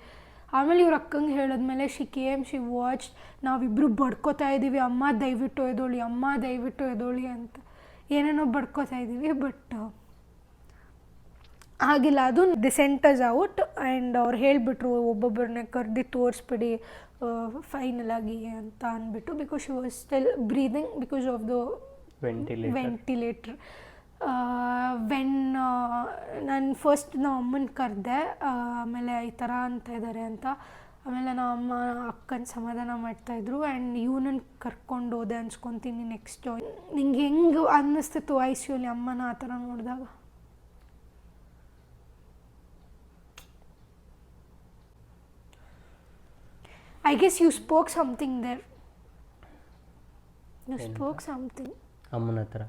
ಆಮೇಲೆ ಇವ್ರ ಅಕ್ಕಂಗೆ ಹೇಳಿದ್ಮೇಲೆ ಶಿ ವಾಚ್, ನಾವಿಬ್ಬರು ಬಡ್ಕೋತಾ ಇದ್ದೀವಿ, ಅಮ್ಮ ದಯವಿಟ್ಟು ಎದೋಳಿ, ಅಮ್ಮ ದಯವಿಟ್ಟು ಎದೋಳಿ ಅಂತ ಏನೇನೋ ಬಡ್ಕೋತಾ ಇದ್ದೀವಿ. ಬಟ್ ಆಗಿಲ್ಲ, ಅದು ದಿ ಸೆಂಟರ್ಸ್ ಔಟ್. ಆ್ಯಂಡ್ ಅವ್ರು ಹೇಳಿಬಿಟ್ರು ಒಬ್ಬೊಬ್ಬರನ್ನೇ ಕರ್ದು ತೋರಿಸ್ಬಿಡಿ ಫೈನಲ್ ಆಗಿ ಅಂತ ಅಂದ್ಬಿಟ್ಟು. Because she was still breathing because of the ventilator. ನಾನು ಫಸ್ಟ್ ನಮ್ಮ ಅಮ್ಮನ ಕರೆದೆ, ಆಮೇಲೆ ಈ ಥರ ಅಂತ ಇದ್ದಾರೆ ಅಂತ. ಆಮೇಲೆ ನಮ್ಮ ಅಮ್ಮ ಅಕ್ಕನ ಸಮಾಧಾನ ಮಾಡ್ತಾಯಿದ್ರು. ಆ್ಯಂಡ್ ಇವನನ್ನು ಕರ್ಕೊಂಡು ಹೋದೆ ಅನ್ಸ್ಕೊತೀನಿ ನೆಕ್ಸ್ಟ್. ನಿಂಗೆ ಹೆಂಗೆ ಅನ್ನಿಸ್ತಿತ್ತು ICU ಅಮ್ಮನ ಆ ಥರ ನೋಡಿದಾಗ? I guess you spoke something there. You spoke something. ಅಮ್ಮನ ಹತ್ರ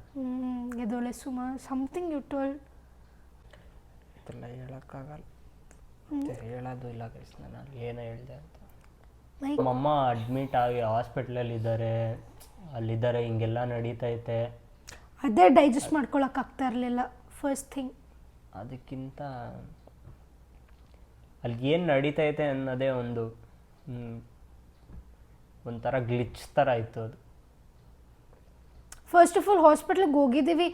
ಎದೊಳೆ ಸುಮಾರು ಸಮಥಿಂಗ್ ಯು ಟೋಲ್ಡ್. ಇದೆಲ್ಲ ಹೇಳೋಕ್ಕಾಗಲ್ಲ, ಹೇಳೋದು ಇಲ್ಲ ಗೈಸ್. ನಾನು ಅಲ್ಲಿ ಏನೋ ಹೇಳಿದೆ ಅಂತ. ನಮ್ಮಮ್ಮ ಅಡ್ಮಿಟ್ ಆಗಿ ಹಾಸ್ಪಿಟ್ಲಲ್ಲಿ ಇದ್ದಾರೆ, ಅಲ್ಲಿದ್ದಾರೆ, ಹಿಂಗೆಲ್ಲ ನಡೀತೈತೆ. ಅದೇ ಡೈಜೆಸ್ಟ್ ಮಾಡ್ಕೊಳಕ್ಕಾಗ್ತಾ ಇರಲಿಲ್ಲ ಫಸ್ಟ್ ಥಿಂಗ್. ಅದಕ್ಕಿಂತ ಅಲ್ಲಿ ಏನು ನಡೀತೈತೆ ಅನ್ನೋದೇ ಒಂಥರ ಗ್ಲಿಚ್ ಥರ ಇತ್ತು ಅದು. ಫಸ್ಟ್ ಆಫ್ ಆಲ್ ಹಾಸ್ಪಿಟ್ಲಿಗೆ ಹೋಗಿದ್ದೀವಿ,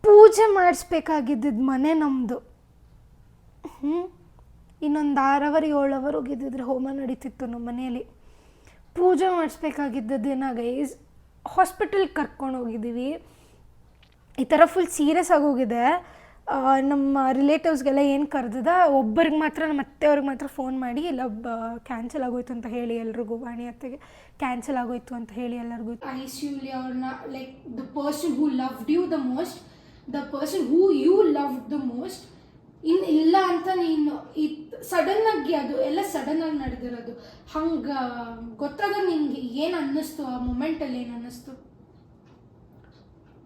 ಪೂಜೆ ಮಾಡಿಸ್ಬೇಕಾಗಿದ್ದಿದ್ದು ಮನೆ ನಮ್ಮದು. ಇನ್ನೊಂದು 6 ಅವರ್ 7 ಅವರ್ ಹೋಗಿದ್ದಿದ್ರೆ ಹೋಮ ನಡೀತಿತ್ತು ನಮ್ಮ ಮನೆಯಲ್ಲಿ. ಪೂಜೆ ಮಾಡಿಸ್ಬೇಕಾಗಿದ್ದ ದಿನ ಗೈಸ್ ಹಾಸ್ಪಿಟಲ್ಗೆ ಕರ್ಕೊಂಡು ಹೋಗಿದ್ದೀವಿ. ಈ ಥರ ಫುಲ್ ಸೀರಿಯಸ್ ಆಗೋಗಿದೆ. ನಮ್ಮ ರಿಲೇಟಿವ್ಸ್ಗೆಲ್ಲ ಏನು ಕರೆದಿದೆ, ಒಬ್ಬರಿಗೆ ಮಾತ್ರ ನಮ್ಮ ಅತ್ತೆಯವ್ರಿಗೆ ಮಾತ್ರ ಫೋನ್ ಮಾಡಿ ಇಲ್ಲ ಕ್ಯಾನ್ಸಲ್ ಆಗೋಯ್ತು ಅಂತ ಹೇಳಿ ಎಲ್ರಿಗೂ, ವಾಣಿ ಅತ್ತೆಗೆ ಕ್ಯಾನ್ಸಲ್ ಆಗೋಯ್ತು ಅಂತ ಹೇಳಿ ಎಲ್ಲರಿಗೂ. ಐಸಿಯುಲಿ ಅವ್ರನ್ನ like the person who loved you the most, the person who you loved the most, ಇಲ್ಲ ಅಂತ ನೀನು ಸಡನ್ನಾಗಿ ಅದು ಎಲ್ಲ ಸಡನ್ನಾಗಿ ನಡೆದಿರೋದು. ಹಂಗೆ ಗೊತ್ತಾದಾಗ ನಿಂಗೆ ಏನು ಅನ್ನಿಸ್ತು ಆ ಮೂಮೆಂಟಲ್ಲಿ, ಏನು ಅನ್ನಿಸ್ತು?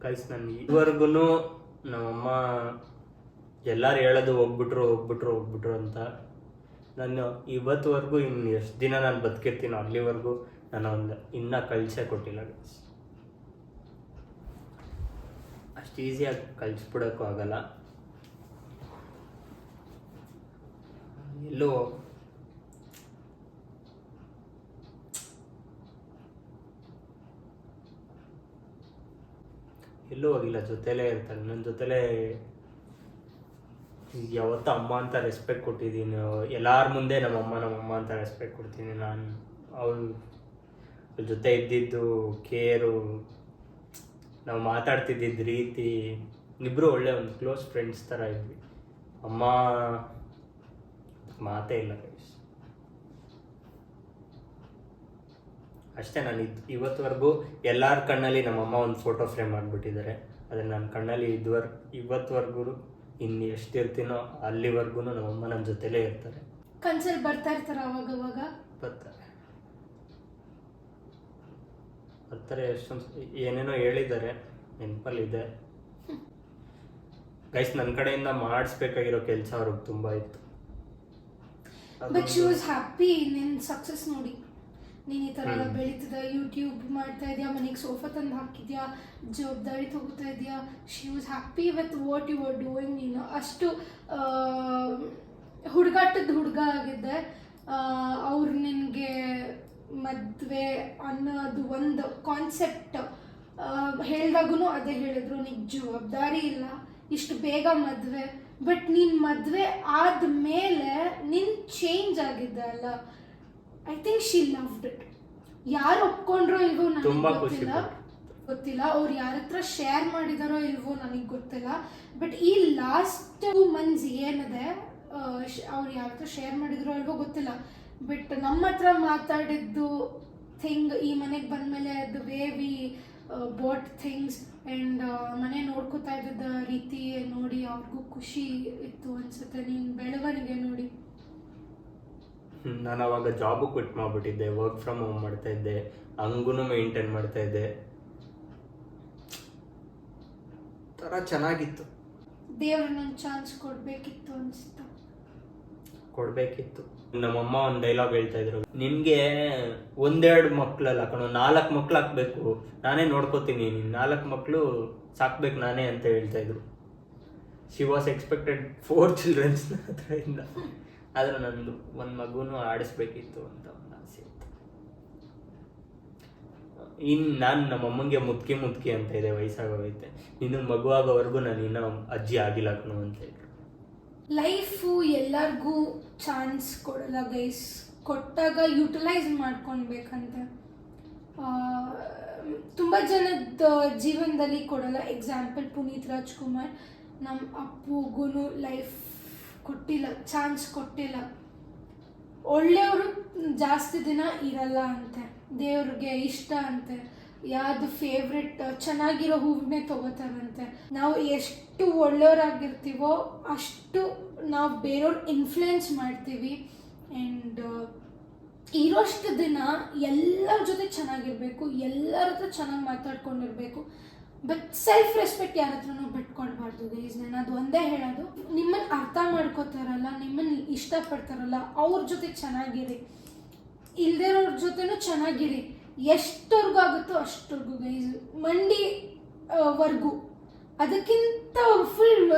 ಗೈಸ್ ನಾನು ಇದುವರೆಗೂ ನಮ್ಮಮ್ಮ ಎಲ್ಲರೂ ಹೇಳೋದು ಹೋಗ್ಬಿಟ್ರು ಅಂತ. ನಾನು ಇವತ್ತುವರೆಗೂ ಇನ್ನು ಎಷ್ಟು ದಿನ ನಾನು ಬದುಕಿರ್ತೀನೋ ಅಲ್ಲಿವರೆಗೂ ನಾನು ಇನ್ನೂ ಕಳಿಸೇ ಕೊಟ್ಟಿಲ್ಲ ಗೈಸ್. ಅಷ್ಟು ಈಸಿಯಾಗಿ ಕಳಿಸ್ಬಿಡೋಕ್ಕೂ ಆಗಲ್ಲ. ಎಲ್ಲೋ ಹೋಗಿಲ್ಲ, ಜೊತೆಲೇ ಇರ್ತಾರೆ ನನ್ನ ಜೊತೆಲೇ. ಯಾವತ್ತೂ ಅಮ್ಮ ಅಂತ ರೆಸ್ಪೆಕ್ಟ್ ಕೊಟ್ಟಿದ್ದೀನಿ, ಎಲ್ಲರ ಮುಂದೆ ನಮ್ಮಮ್ಮ ಅಂತ ರೆಸ್ಪೆಕ್ಟ್ ಕೊಡ್ತೀನಿ ನಾನು. ಅವ್ರ ಜೊತೆ ಇದ್ದಿದ್ದು ಕೇರು, ನಾವು ಮಾತಾಡ್ತಿದ್ದಿದ್ದು ರೀತಿ, ಇಬ್ಬರು ಒಳ್ಳೆ ಒಂದು ಕ್ಲೋಸ್ ಫ್ರೆಂಡ್ಸ್ ಥರ ಇದ್ವಿ. ಅಮ್ಮ ಮಾತೇ ಇಲ್ಲ ಗೈಸ್. ಅಷ್ಟೇ. ನಾನು ಇವತ್ತುವರೆಗೂ ಎಲ್ಲರ ಕಣ್ಣಲ್ಲಿ ನಮ್ಮಮ್ಮ ಒಂದು ಫೋಟೋ ಫ್ರೇಮ್ ಮಾಡಿಬಿಟ್ಟಿದ್ದಾರೆ. ಆದರೆ ನನ್ನ ಕಣ್ಣಲ್ಲಿ ಇವತ್ತುವರೆಗೂ ಇನ್ನು ಎಷ್ಟಿರ್ತೀನೋ ಅಲ್ಲಿವರೆಗೂ ನಮ್ಮಮ್ಮ ನನ್ನ ಜೊತೆಲೇ ಇರ್ತಾರೆ. ಕನ್ಸಲ್ಲಿ ಬರ್ತಾ ಇರ್ತಾರೆ ಅವಾಗ ಬರ್ತಾರೆ. ಎಷ್ಟೊಂದು ಏನೇನೋ ಹೇಳಿದ್ದಾರೆ, ನೆನಪಲ್ಲಿದೆ ಗೈಸ್. ನನ್ನ ಕಡೆಯಿಂದ ಮಾಡಿಸ್ಬೇಕಾಗಿರೋ ಕೆಲಸ ಅವ್ರಿಗೆ ತುಂಬ ಇತ್ತು. ಬಟ್ ಶಿ ವಾಸ್ ಹ್ಯಾಪಿ ನಿನ್ನ ಸಕ್ಸಸ್ ನೋಡಿ. ನೀನು ಈ ಥರ ಎಲ್ಲ ಬೆಳೀತಿದ್ದ, ಯೂಟ್ಯೂಬ್ ಮಾಡ್ತಾ ಇದೆಯಾ, ಮನೆಗೆ ಸೋಫಾ ತಂದು ಹಾಕಿದ್ಯಾ, ಜವಾಬ್ದಾರಿ ತಗೋತಾ ಇದೆಯಾ. She was happy with what you are doing. ನೀನು ಅಷ್ಟು ಹುಡುಗಾಟದ ಹುಡುಗ ಆಗಿದ್ದೆ. ಅವ್ರು ನಿನಗೆ ಮದುವೆ ಅನ್ನೋದು ಒಂದು ಕಾನ್ಸೆಪ್ಟ್ ಹೇಳಿದಾಗೂ ಅದೇ ಹೇಳಿದ್ರು, ನಿನಗೆ ಜವಾಬ್ದಾರಿ ಇಲ್ಲ, ಇಷ್ಟು ಬೇಗ ಮದುವೆ. ಬಟ್ ನೀನು ಮದುವೆ ಆದಮೇಲೆ ನಿನ್ನ ಚೇಂಜ್ ಆಗಿದ್ದೆ ಅಲ್ಲ. I think she loved it. ಯಾರು ಒಪ್ಕೊಂಡ್ರೋ ಇಲ್ವೋ ನನಗೆ ಗೊತ್ತಿಲ್ಲ, ಅವ್ರು ಯಾರ ಹತ್ರ ಶೇರ್ ಮಾಡಿದಾರೋ ಇಲ್ವೋ ನನಗೆ ಗೊತ್ತಿಲ್ಲ. ಬಟ್ ಈ ಲಾಸ್ಟ್ 2 months ಏನಿದೆ, ಅವ್ರು ಯಾರ ಹತ್ರ ಶೇರ್ ಮಾಡಿದ್ರೋ ಇಲ್ವೋ ಗೊತ್ತಿಲ್ಲ. ಬಟ್ ನಮ್ಮ ಹತ್ರ ಮಾತಾಡಿದ್ದು ಥಿಂಗ್, ಈ ಮನೆಗೆ ಬಂದಮೇಲೆ the way we bought things and ಮನೆ ನೋಡ್ಕೋತಾ ಇದ್ದ ರೀತಿ ನೋಡಿ ಅವ್ರಿಗೂ ಖುಷಿ ಇತ್ತು ಅನ್ಸುತ್ತೆ. ನೀನು ಬೆಳವಣಿಗೆ ನೋಡಿ. ನಾನು ಅವಾಗ ಜಾಬು ಕ್ವಿಟ್ ಮಾಡಿಬಿಟ್ಟಿದ್ದೆ, ವರ್ಕ್ ಫ್ರಮ್ ಹೋಮ್ ಮಾಡ್ತಾ ಇದ್ದೆ, ಹಂಗೂ ಮೇಂಟೈನ್ ಮಾಡ್ತಾ ಇದ್ದೆ. ಥರ ಚೆನ್ನಾಗಿತ್ತು. ದೇವ್ರು ನಂಗೆ ಚಾನ್ಸ್ ಕೊಡಬೇಕಿತ್ತು ಅನಿಸ್ತು. ನಮ್ಮಮ್ಮ ಒಂದು ಡೈಲಾಗ್ ಹೇಳ್ತಾ ಇದ್ರು, ನಿನಗೆ 1-2 ಮಕ್ಕಳಲ್ಲ ಕಣೋ, 4 ಮಕ್ಳು ಹಾಕ್ಬೇಕು, ನಾನೇ ನೋಡ್ಕೋತೀನಿ, 4 ಮಕ್ಕಳು ಸಾಕ್ಬೇಕು ನಾನೇ ಅಂತ ಹೇಳ್ತಾ ಇದ್ರು. She was expected 4 children ಹತ್ರದಿಂದ. ಆದರೆ ನಂದು ಒಂದು ಮಗುನೂ ಆಡಿಸ್ಬೇಕಿತ್ತು ಅಂತ ಒಂದು ಆಸೆ ಇತ್ತು. ಇನ್ನು ನಾನು ನಮ್ಮಮ್ಮಂಗೆ ಮುದ್ಕಿ ಅಂತ ಇದೆ, ವಯಸ್ಸಾಗೋಗೈತೆ, ಇನ್ನು ಮಗು ಆಗೋವರೆಗೂ ನಾನು ಇನ್ನೂ ಅಜ್ಜಿ ಆಗಿಲ್ಲ ಕಣೋ ಅಂತ ಇದ್ರು. ಲೈಫು ಎಲ್ಲರಿಗೂ ಚಾನ್ಸ್ ಕೊಡಲ್ಲ ಗೈಸ್, ಕೊಟ್ಟಾಗ ಯುಟಿಲೈಸ್ ಮಾಡ್ಕೊಳ್ಬೇಕಂತೆ. ತುಂಬ ಜನದ ಜೀವನದಲ್ಲಿ ಕೊಡಲ್ಲ. ಎಕ್ಸಾಂಪಲ್ ಪುನೀತ್ ರಾಜ್ಕುಮಾರ್, ನಮ್ಮ ಅಪ್ಪುಗೂ ಲೈಫ್ ಕೊಟ್ಟಿಲ್ಲ, ಚಾನ್ಸ್ ಕೊಟ್ಟಿಲ್ಲ. ಒಳ್ಳೆಯವರು ಜಾಸ್ತಿ ದಿನ ಇರಲ್ಲ ಅಂತೆ, ದೇವ್ರಿಗೆ ಇಷ್ಟ ಅಂತೆ, ಯಾವುದು ಫೇವ್ರೆಟ್ ಚೆನ್ನಾಗಿರೋ ಹೂವನ್ನೇ ತೊಗೋತಾರಂತೆ. ನಾವು ಎಷ್ಟು ಒಳ್ಳೆಯವರಾಗಿರ್ತೀವೋ ಅಷ್ಟು ನಾವು ಬೇರೆಯವ್ರು ಇನ್ಫ್ಲುಯೆನ್ಸ್ ಮಾಡ್ತೀವಿ. ಆ್ಯಂಡ್ ಇರೋಷ್ಟು ದಿನ ಎಲ್ಲರ ಜೊತೆ ಚೆನ್ನಾಗಿರಬೇಕು, ಎಲ್ಲರ ಹತ್ರ ಚೆನ್ನಾಗಿ ಮಾತಾಡ್ಕೊಂಡಿರಬೇಕು. ಬಟ್ ಸೆಲ್ಫ್ ರೆಸ್ಪೆಕ್ಟ್ ಯಾರ ಹತ್ರನೂ ಬಿಟ್ಕೊಡ್ಬಾರ್ದು ಗೈಸ್. ನಾನು ಅದು ಒಂದೇ ಹೇಳೋದು, ನಿಮ್ಮನ್ನು ಅರ್ಥ ಮಾಡ್ಕೋತಾರಲ್ಲ, ನಿಮ್ಮನ್ನು ಇಷ್ಟಪಡ್ತಾರಲ್ಲ ಅವ್ರ ಜೊತೆ ಚೆನ್ನಾಗಿರಿ, ಇಲ್ದಿರೋರ ಜೊತೆನೂ ಚೆನ್ನಾಗಿರಿ. ಎಷ್ಟವರೆಗೂ ಆಗುತ್ತೋ ಅಷ್ಟವರೆಗೂ ಗೈಸ್, ಮಂಡಿವರೆಗೂ. ಅದಕ್ಕಿಂತ ಫುಲ್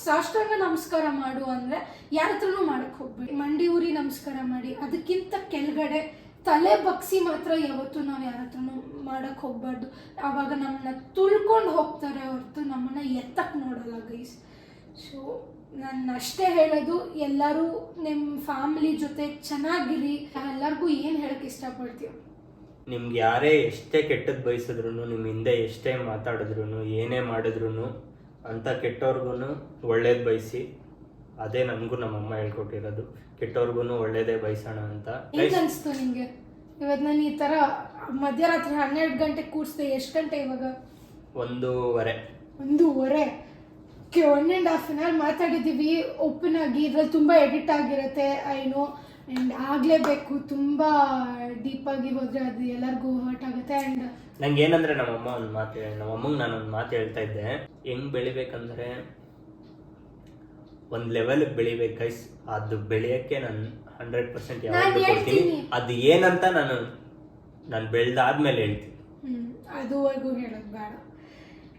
ಸಾಷ್ಟಾಂಗ ನಮಸ್ಕಾರ ಮಾಡು ಅಂದರೆ ಯಾರ ಹತ್ರನೂ ಮಾಡೋಕ್ಕೆ ಹೋಗ್ಬೇಡಿ. ಮಂಡಿ ಊರಿ ನಮಸ್ಕಾರ ಮಾಡಿ. ಅದಕ್ಕಿಂತ ಕೆಳಗಡೆ ತಲೆ ಬಗ್ಸಿ ಮಾತ್ರ ಯಾವತ್ತೂ ನಾವು ಯಾರ ಹತ್ರನೂ ಮಾಡೋಕ್ಕೆ ಹೋಗ್ಬಾರ್ದು. ಆವಾಗ ನಮ್ಮನ್ನ ತುಳ್ಕೊಂಡು ಹೋಗ್ತಾರೆ ಹೊರತು ನಮ್ಮನ್ನು ಎತ್ತಕ್ಕೆ ನೋಡಲ್ಲ ಗೈಸ್. ಸೊ ನಾನು ಅಷ್ಟೇ ಹೇಳೋದು, ಎಲ್ಲರೂ ನಿಮ್ಮ ಫ್ಯಾಮಿಲಿ ಜೊತೆ ಚೆನ್ನಾಗಿರಿ. ಎಲ್ಲರಿಗೂ ಏನು ಹೇಳಕ್ಕೆ ಇಷ್ಟಪಡ್ತೀವಿ, ನಿಮ್ಗೆ ಯಾರೇ ಎಷ್ಟೇ ಕೆಟ್ಟದ್ದು ಬಯಸಿದ್ರು, ನಿಮ್ಮ ಹಿಂದೆ ಎಷ್ಟೇ ಮಾತಾಡಿದ್ರು, ಏನೇ ಮಾಡಿದ್ರು ಅಂತ ಕೆಟ್ಟವ್ರಿಗೂ ಒಳ್ಳೇದು ಬಯಸಿ. ಅದೇ ನಮಗೂ ನಮ್ಮಮ್ಮ ಹೇಳ್ಕೊಟ್ಟಿರೋದು, ಕೆಟ್ಟವ್ರಿಗೂ ಒಳ್ಳೇದೇ ಬಯಸೋಣ ಅಂತ. ಹೆಂಗೆ ಅನಿಸ್ತು ನಿಮಗೆ ಇವತ್ತು ನಾನು ಈ ಥರ ಮಧ್ಯರಾತ್ರಿ 12 ಗಂಟೆಗೆ ಕೂರಿಸ್ದೆ? ಎಷ್ಟು ಗಂಟೆ ಇವಾಗ? 1:30. 1:30. 1.5 hour ಮಾತಾಡಿದ್ದೀವಿ ಓಪನ್ ಆಗಿ. ಇದ್ರಲ್ಲಿ ತುಂಬ ಎಡಿಟ್ ಆಗಿರುತ್ತೆ, ಐನೋ, ಆ್ಯಂಡ್ ಆಗಲೇಬೇಕು. ತುಂಬ ಡೀಪಾಗಿ ಹೋದರೆ ಅದು ಎಲ್ಲರಿಗೂ ಹರ್ಟ್ ಆಗುತ್ತೆ. ಆ್ಯಂಡ್ ನಂಗೆ ಏನಂದ್ರೆ ನಮ್ಮಮ್ಮಂಗೆ ನಾನೊಂದು ಮಾತು ಹೇಳ್ತಾ ಇದ್ದೆ, ಹೆಂಗ್ ಬೆಳಿಬೇಕಂದ್ರೆ ಒಂದು ಲೆವೆಲ್ಗೆ ಬೆಳಿಬೇಕು ಗೈಸ್. ಅದು ಬೆಳೆಯೋಕ್ಕೆ ನಾನು 100% ಯಾವಾಗ ಕೊಡ್ತೀನಿ. ಅದು ಏನಂತ ನಾನು ಬೆಳೆದಾದ್ಮೇಲೆ ಹೇಳ್ತೀನಿ. ಅದುವರೆಗೂ ಹೇಳೋದು ಬೇಡ.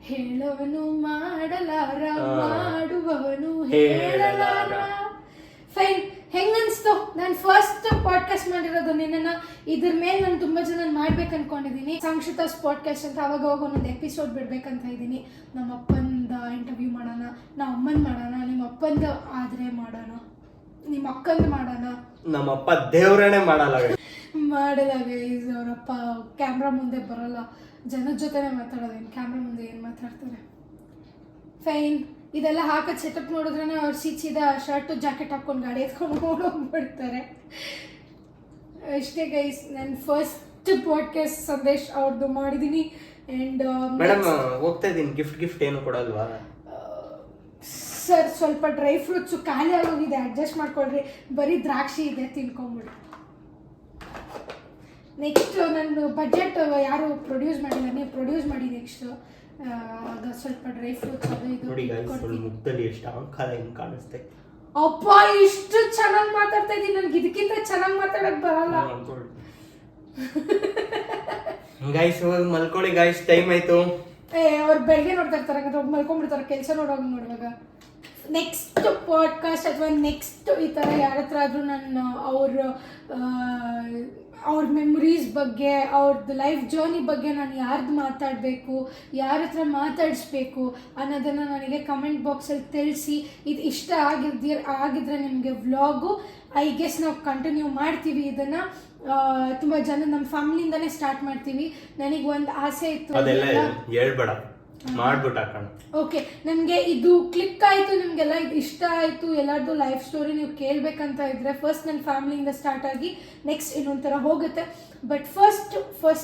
ಹೇಳೋವನು ಮಾಡಲಾರ, ಮಾಡುವವನು ಹೇಳಲಾರ. ಫೈನ್. ಹೆಂಗನ್ಸ್ತು? ನಾನು ಫಸ್ಟ್ ಪಾಡ್ಕಾಸ್ಟ್ ಮಾಡಿರೋದು ನಿನ್ನ. ಇದ್ರ ಮೇಲೆ ನಾನು ತುಂಬ ಜನ ಮಾಡ್ಬೇಕು ಅನ್ಕೊಂಡಿದ್ದೀನಿ. ಸಂಕ್ಷಿತಾಸ್ ಪಾಡ್ಕಾಸ್ಟ್ ಅಂತ ಅವಾಗ ಒಂದೊಂದು ಎಪಿಸೋಡ್ ಬಿಡ್ಬೇಕಂತ ಇದ್ದೀನಿ. ನಮ್ಮ ಅಪ್ಪಂದ ಇಂಟರ್ವ್ಯೂ ಮಾಡೋಣ, ನಮ್ಮ ಅಮ್ಮಂದು ಮಾಡೋಣ, ನಿಮ್ಮ ಅಪ್ಪಂದು ಆದರೆ ಮಾಡೋಣ, ನಿಮ್ಮ ಅಕ್ಕಂದು ಮಾಡೋಣ. ನಮ್ಮಪ್ಪ ದೇವ್ರೇ ಮಾಡಲ್ಲ ಗೈಸ್. ಅವರಪ್ಪ ಕ್ಯಾಮ್ರಾ ಮುಂದೆ ಬರಲ್ಲ, ಜನದ ಜೊತೆನೇ ಮಾತಾಡೋದೇನು, ಕ್ಯಾಮ್ರಾ ಮುಂದೆ ಏನು ಮಾತಾಡ್ತಾರೆ. ಫೈನ್. ಇದೆಲ್ಲ ಹಾಕೋದು ಸೆಟಪ್ ನೋಡಿದ್ರೆ ಅವ್ರು ಸೀದಾ ಶರ್ಟು ಜಾಕೆಟ್ ಹಾಕ್ಕೊಂಡು ಗಾಡಿ ಎತ್ಕೊಂಡು ಹೋಗ್ಬಿಡ್ತಾರೆ. ಅಷ್ಟೇ ಗೈಸ್, ನಾನು ಫಸ್ಟ್ ಪಾಡ್ಕಾಸ್ಟ್ ಸಂದೇಶ್ ಅವ್ರದ್ದು ಮಾಡಿದ್ದೀನಿ. ಆ್ಯಂಡ್ ಮೇಡಮ್ ಹೋಗ್ತಾ ಇದ್ದೀನಿ, ಗಿಫ್ಟ್ ಏನು ಕೊಡಲ್ವಾ ಸರ್? ಸ್ವಲ್ಪ ಡ್ರೈ ಫ್ರೂಟ್ಸು ಖಾಲಿ ಆಗೋಗಿದೆ, ಅಡ್ಜಸ್ಟ್ ಮಾಡ್ಕೊಳ್ರಿ. ಬರೀ ದ್ರಾಕ್ಷಿ ಇದೆ, ತಿನ್ಕೊಂಬಿಡಿ. ನೆಕ್ಸ್ಟ್ ನನ್ನ ಬಜೆಟ್ ಯಾರು ಪ್ರೊಡ್ಯೂಸ್ ಮಾಡಿಲ್ಲ, ನೀವು ಪ್ರೊಡ್ಯೂಸ್ ಮಾಡಿ. ನೆಕ್ಸ್ಟ್ ಆಗ ಸ್ವಲ್ಪ ಡ್ರೈ ಫ್ರೂಟ್ಸ್ ಅದು ಇದು ಮುಖದಲ್ಲಿ ಎಷ್ಟು ಅಹಂಕಾರ ಹಿಂಗೆ ಕಾಣಿಸ್ತೆ. ಅಪ್ಪ ಇಷ್ಟು ಚೆನ್ನಾಗಿ ಮಾತಾಡ್ತಾ ಇದ್ದೀನಿ, ನನ್ಗೆ ಇದಕ್ಕಿಂತ ಚೆನ್ನಾಗಿ ಮಾತಾಡಕ್ ಬರಲ್ಲ. ಗೈಸ್ ಹೋಗಿ ಮಲ್ಕೊಳ್ಳಿ ಗೈಸ್, ಟೈಮ್ ಆಯ್ತು. ಅವ್ರು ಬೆಳಗ್ಗೆ ನೋಡ್ತಾ ಇರ್ತಾರೆ, ಮಲ್ಕೊಂಡ್ಬಿಡ್ತಾರೆ ಕೆಲಸ ನೋಡುವಾಗ. ನೆಕ್ಸ್ಟ್ ಪಾಡ್ಕಾಸ್ಟ್ ಅಥವಾ ನೆಕ್ಸ್ಟ್ ಈ ಥರ ಯಾರ ಹತ್ರ ಆದರೂ ನಾನು ಅವ್ರ ಮೆಮೊರೀಸ್ ಬಗ್ಗೆ, ಅವ್ರದ್ದು ಲೈಫ್ ಜರ್ನಿ ಬಗ್ಗೆ ನಾನು ಯಾರ್ದು ಮಾತಾಡಬೇಕು, ಯಾರ ಹತ್ರ ಮಾತಾಡಿಸ್ಬೇಕು ಅನ್ನೋದನ್ನು ನನಗೆ ಕಮೆಂಟ್ ಬಾಕ್ಸಲ್ಲಿ ತಿಳಿಸಿ. ಇದು ಇಷ್ಟ ಆಗಿದ್ರೆ ನಿಮಗೆ ವ್ಲಾಗು ಐ ಗೆಸ್ ನಾವು ಕಂಟಿನ್ಯೂ ಮಾಡ್ತೀವಿ. ಇದನ್ನು ತುಂಬ ಜನ ನಮ್ಮ ಫ್ಯಾಮಿಲಿಯಿಂದನೇ ಸ್ಟಾರ್ಟ್ ಮಾಡ್ತೀವಿ. ನನಗೆ ಒಂದು ಆಸೆ ಇತ್ತು, ಹೇಳ್ಬೇಡ ಮಾಡ್ಬಿಟ್ಟು ಹಾಕೋಣ. ಓಕೆ, ನನಗೆ ಇದು ಕ್ಲಿಕ್ ಆಯಿತು, ನಿಮಗೆಲ್ಲ ಇದು ಇಷ್ಟ ಆಯಿತು, ಎಲ್ಲರದ್ದು ಲೈಫ್ ಸ್ಟೋರಿ ನೀವು ಕೇಳಬೇಕಂತ ಇದ್ದರೆ ಫಸ್ಟ್ ನನ್ನ ಫ್ಯಾಮಿಲಿಯಿಂದ ಸ್ಟಾರ್ಟ್ ಆಗಿ ನೆಕ್ಸ್ಟ್ ಇನ್ನೊಂಥರ ಹೋಗುತ್ತೆ. But first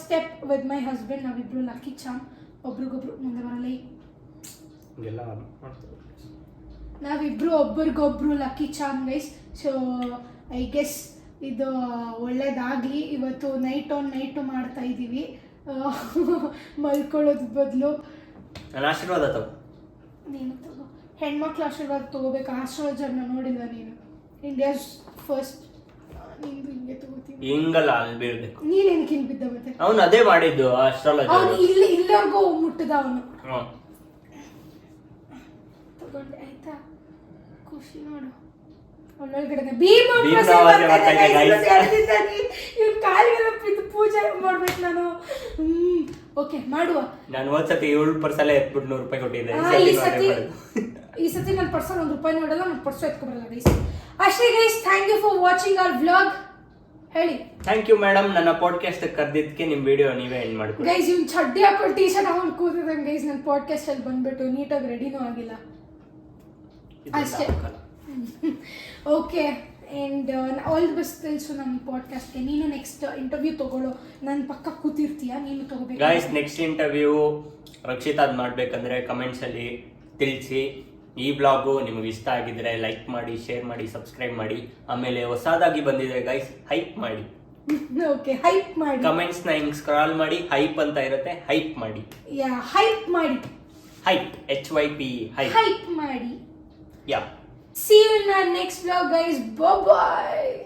step with my husband. ನಾವಿಬ್ರು ಲಕ್ಕಿ ಚಾಮ್, ಒಬ್ರಿಗೊಬ್ರು ಮುಂದೆ ಬರಲ್ಲ. ನಾವಿಬ್ರು ಒಬ್ರಿಗೊಬ್ರು lucky Cham guys. So I guess ಇದು ಒಳ್ಳೇದಾಗಲಿ. ಇವತ್ತು ನೈಟು ಮಾಡ್ತಾ ಇದ್ದೀವಿ, ಮಲ್ಕೊಳ್ಳೋದ್ ಬದಲು. ನನ್ನ ಆಶೀರ್ವಾದ ತಗೋ. ನೀನು ತಗೋ. ಹೆಣ್ಮಕ್ಳ ಆಶೀರ್ವಾದ ತಗೋಬೇಕು. ಆಸ್ಟ್ರಾಲಜರ್ನ ನೋಡಿಲ್ಲ ನೀನು? India's first. ನಿಂದು ಹಿಂಗೆ ತಗೋತೀನಿ. ಹಿಂಗಲ್ಲ ಅಲ್ಲಿ ಬೀಳ್ಬೇಕು. ನೀನೇನಕ್ಕೆ ಹಿಂಗೆ ಬಿದ್ದ? ಮತ್ತೆ ಅವನು ಅದೇ ಮಾಡಿದ್ದು ಆಸ್ಟ್ರಾಲಜರ್. ಅವನು ಇಲ್ಲಿವರೆಗೂ ಮುಟ್ಟದ ಅವನು. ತಗೊಂಡೆ ಆಯ್ತಾ? ಖುಷಿ ನೋಡು. ಒಳ್ಳೊಳಗಡೆ ಇವ್ನ ಕಾಲಿಗೆಲ್ಲ ಬಿದ್ದು ಪೂಜೆ ಮಾಡ್ಬೇಕು ನಾನು. ಓಕೆ ಮಾಡುವ. ನಾನು ಒಂದ್ಸತಿ 7 ಪರ್ಸಲ್ಲೇ ಎತ್ಬಿಟ್ಟು 100 ರೂಪಾಯಿ ಕೊಟ್ಟಿದ್ದೆ. ಈ ಸತಿ ನನ್ನ ಪರ್ಸಲ್ 1 ರೂಪಾಯಿ ನೋಡಲ್ಲ, ನನ್ನ ಪರ್ಸು ಎತ್ಕೊಬರಲ್ಲ ಗೈಸ್. ಅಷ್ಟೇ guys, thank you for watching our vlog. ಹೇಳಿ ಥ್ಯಾಂಕ್ ಯು ಮೇಡಮ್, ನನ್ನ ಪಾಡ್ಕಾಸ್ಟ್ ಕರೆದಿದ್ದಕ್ಕೆ. ನಿಮ್ಮ ವಿಡಿಯೋ ನೀವೇ ಎಂಡ್ ಮಾಡ್ಕೊಳ್ಳಿ ಗೈಸ್. ಇವ್ನು ಚಡ್ಡಿ ಹಾಕೊಂಡು ಟೀ ಶರ್ಟ್ ಹಾಕೊಂಡು ಕೂತಿದ್ದಾನೆ ಗೈಸ್. ನನ್ನ ಪಾಡ್ಕಾಸ್ಟ್ ಅಲ್ಲಿ ಬಂದ್ಬಿಟ್ಟು ನೀಟಾಗಿ ರೆಡಿನೂ ಆಗಿಲ್ಲ ಅಷ್ಟೇ. Okay, and all the best ತಿಳಿಸು ನಮ್ಮ ಪಾಡ್ಕಾಸ್ಟ್ಗೆ. ನೀನು ನೆಕ್ಸ್ಟ್ ಇಂಟರ್ವ್ಯೂ ತಗೊಳ್ಳೋ, ನನ್ನ ಪಕ್ಕ ಕೂತಿರ್ತೀಯ, ನೀನು ತಗೋಬೇಕು ಗೈಸ್. ನೆಕ್ಸ್ಟ್ ಇಂಟರ್ವ್ಯೂ ರಕ್ಷಿತಾದ್ ಮಾಡ್ಬೇಕಂದ್ರೆ ಕಮೆಂಟ್ಸಲ್ಲಿ ತಿಳಿಸಿ. ಈ ಬ್ಲಾಗು ನಿಮಗೆ ಇಷ್ಟ ಆಗಿದ್ರೆ ಲೈಕ್ ಮಾಡಿ, ಶೇರ್ ಮಾಡಿ, ಸಬ್ಸ್ಕ್ರೈಬ್ ಮಾಡಿ. ಆಮೇಲೆ ಹೊಸದಾಗಿ ಬಂದಿದೆ ಗೈಸ್, ಹೈಪ್ ಮಾಡಿ. ಓಕೆ, ಹೈಪ್ ಮಾಡಿ. ಕಮೆಂಟ್ಸ್ನ ಹಿಂಗೆ ಸ್ಕ್ರಾಲ್ ಮಾಡಿ, ಹೈಪ್ ಅಂತ ಇರುತ್ತೆ, ಹೈಪ್ ಮಾಡಿ. ಯಾ, ಹೈಪ್ ಮಾಡಿ. ಹೈಪ್, HYP, ಹೈಪ್ ಮಾಡಿ. ಯಾ. See you in our next vlog guys. Bye bye.